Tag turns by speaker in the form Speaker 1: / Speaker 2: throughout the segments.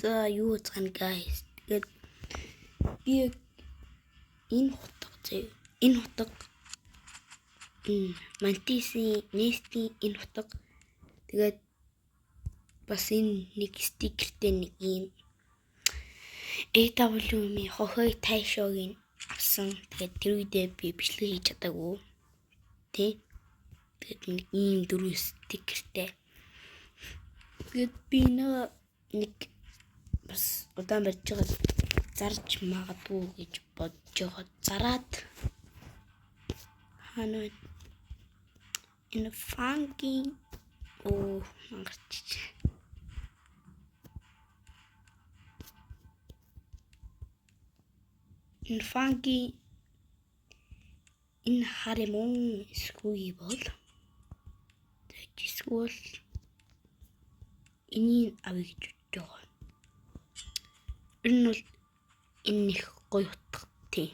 Speaker 1: За юу цаана guys. Тэгээд би энэ утга Mantis-ийн Nest-ийн энэ утга тэгээд бас энэ нэг стикертэй нэг юм AWM-ийн хохой тайшоогийн авсан. Тэгээд тэр үедээ би бичлэг хийж чадаагүй. Тэгээд нэг ийм дөрөв стикертэй. Тэгээд би нэг бас удаан барьж байгаа зарж магадгүй гэж бодож байгаа. Зараад ханаа энэ funky мангарч энэ funky энэ харимон скуи бол тэгвэл энийг авъя гэж бодож байгаа. Энэ бол энэ их гоё утга тий.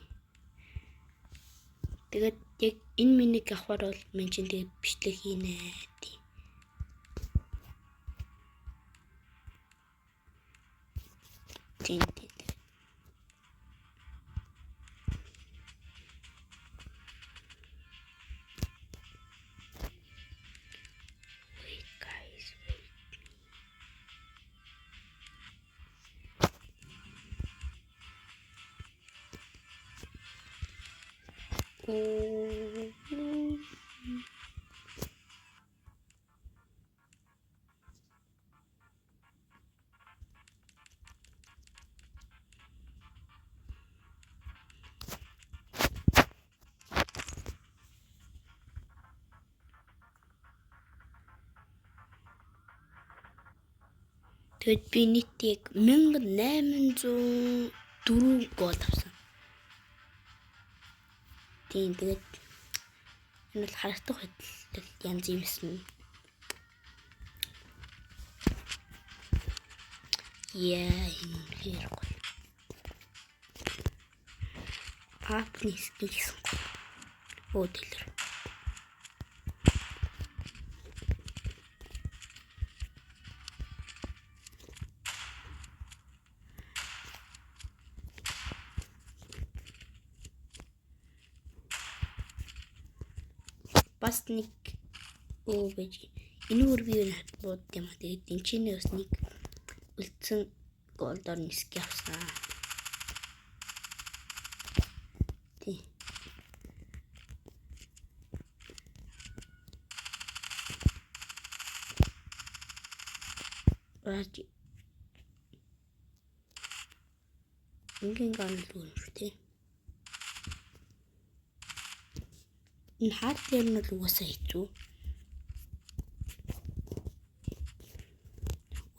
Speaker 1: Тэгээд яг энэ минийг авахар бол мен чинь тэгээд бичлэг хийнэ тий. Тий. Тэгэд би нийтийг 1804 гол авсан. Тийм тэгээд энэ бол харагдах байдал янз юмсэн. Энэ хэрэг. Апнис гэсэн. Өдөр. Бас нэг гэж энэ үрбийг бод юм аа. Тэгээд энэ чинь бас нэг үлдсэн голдор ниск явсан. Тий. Ради. Ингийн ганлуу шүү тий. Энэ хат дээр нь л угаасаа хэцүү.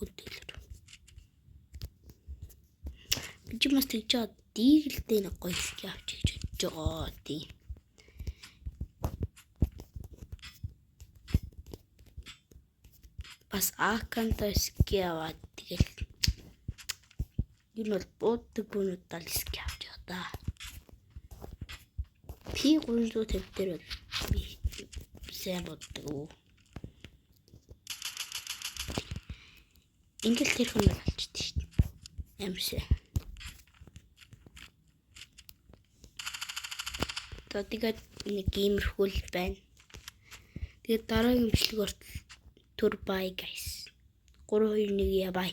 Speaker 1: Өдөр. Би ч бас тэгж жаа дийлдэ нэг гоё их авч гэж бодож байгаа тий. Бас аканта ски аваад тэгэл энэ бол бууддаг бүнүүд ски авч байгаа да. P350 дээр бол би сайн боддог. Ингээл тэр хүн бол алчдаг шүү дээ. Амарсаа. Тэгээд нэг иймэрхүү л байна. Тэгээд дараагийн бичлэг хүртэл түр бай guys. 3 2 1 бай.